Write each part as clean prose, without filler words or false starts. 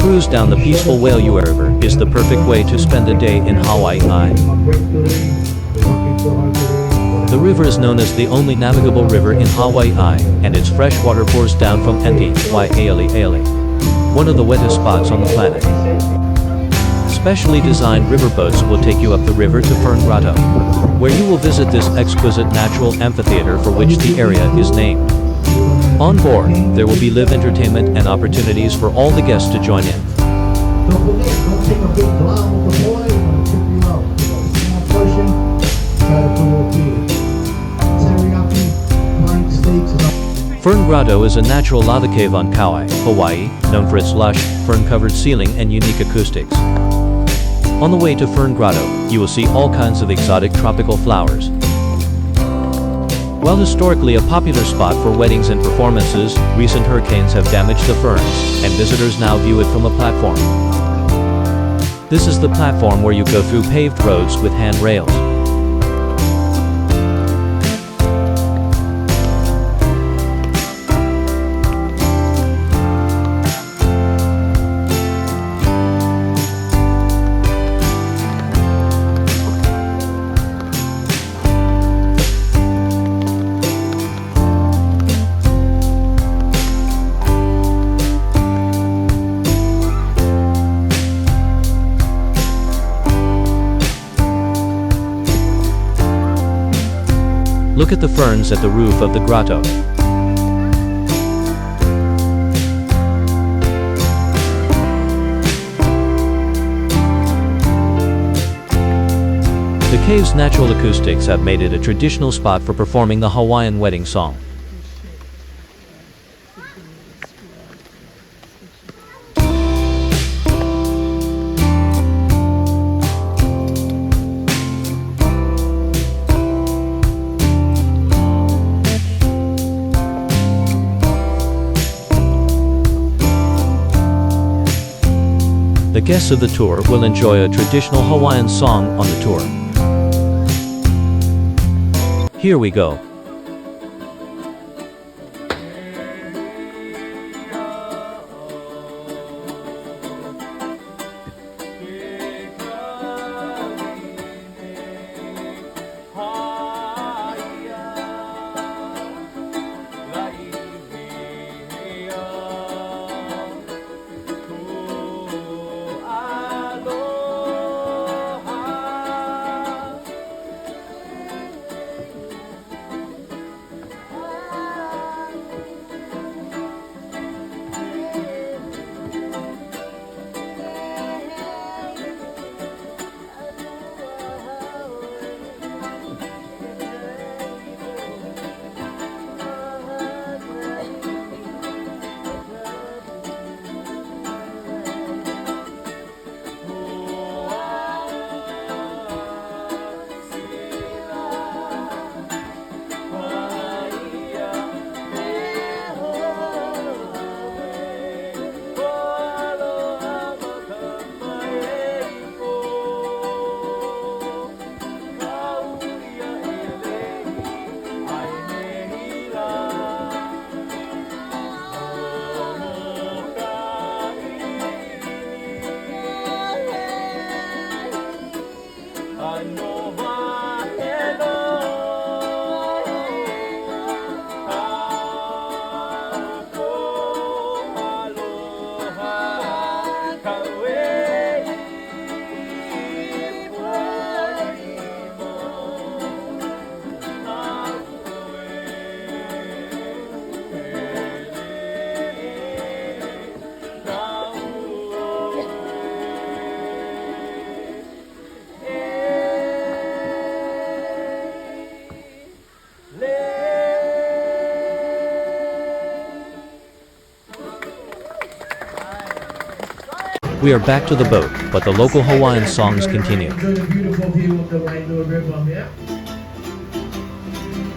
cruise down the peaceful Wailua River is the perfect way to spend a day in Hawaii. The river is known as the only navigable river in Hawaii, and its fresh water pours down from Wailua, one of the wettest spots on the planet. Specially designed riverboats will take you up the river to Fern Grotto, where you will visit this exquisite natural amphitheater for which the area is named. On board, there will be live entertainment and opportunities for all the guests to join in. Don't take a big blob of the boy, and tip you out. Small portion, try to put it through. Teriyaki, plank steaks. Fern Grotto is a natural lava cave on Kauai, Hawaii, known for its lush, fern-covered ceiling and unique acoustics. On the way to Fern Grotto, you will see all kinds of exotic tropical flowers. While historically a popular spot for weddings and performances, recent hurricanes have damaged the ferns, and visitors now view it from a platform. This is the platform where you go through paved roads with handrails. Look at the ferns at the roof of the grotto. The cave's natural acoustics have made it a traditional spot for performing the Hawaiian wedding song. The guests of the tour will enjoy a traditional Hawaiian song on the tour. Here we go. We are back to the boat, but the local Hawaiian songs continue. Enjoy the beautiful view of the Wailua River, yeah?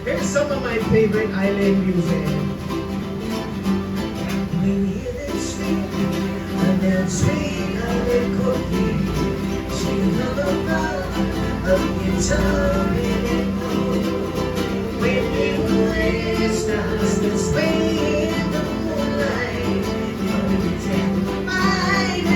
Here's some of my favorite island music. When you hear them sing, and they'll sing how they cookie. Sing lullaby of guitar anymore. When you rest us, they'll sway in the moonlight. You know, we pretend my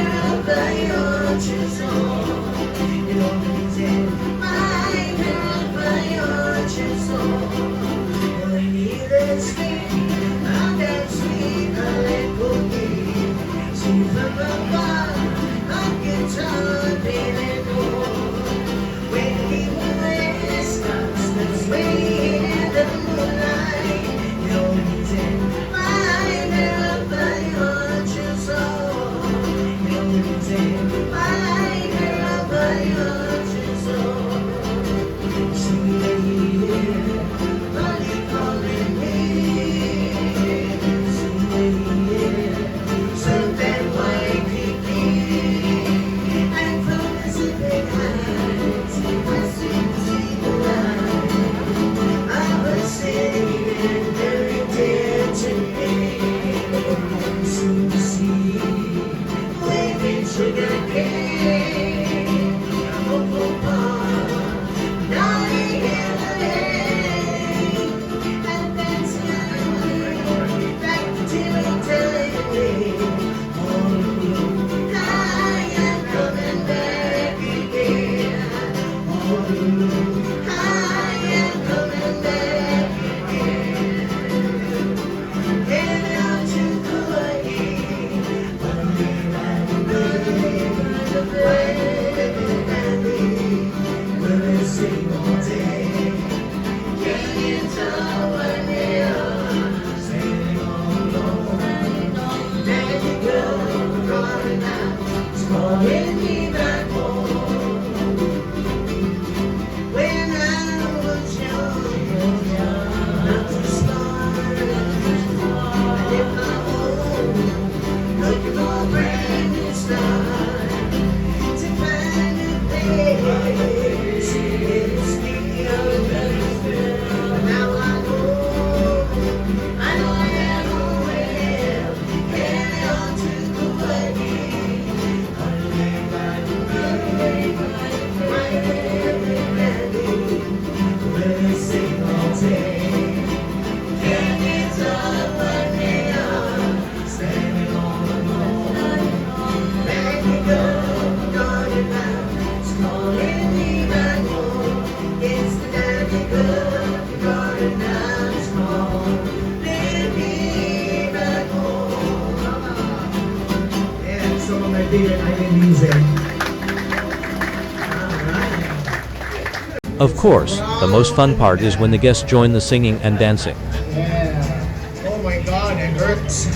Of course, the most fun part is when the guests join the singing and dancing. Yeah. Oh my God, it hurts.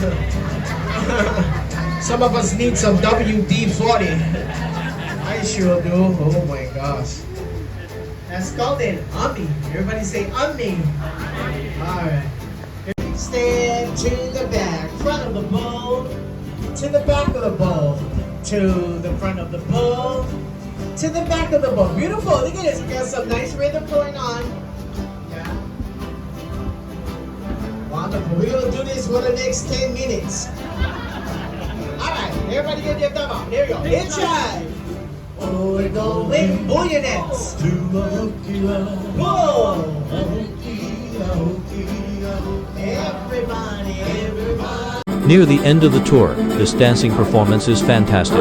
Some of us need some WD-40. I sure do. Oh my gosh. That's called an ummi. Everybody say ummi. Alright. Stand to the back, front of the bowl, to the back of the bowl, to the front of the bowl, to the back of the bowl. Beautiful. Look at this. We got some nice rhythm going on. Yeah. Wonderful. We're going to do this for the next 10 minutes. Alright. Everybody get their thumb out. There we go. Hit jive. Oh, we're going booyah dance. Whoa. Everybody, everybody. Near the end of the tour, this dancing performance is fantastic.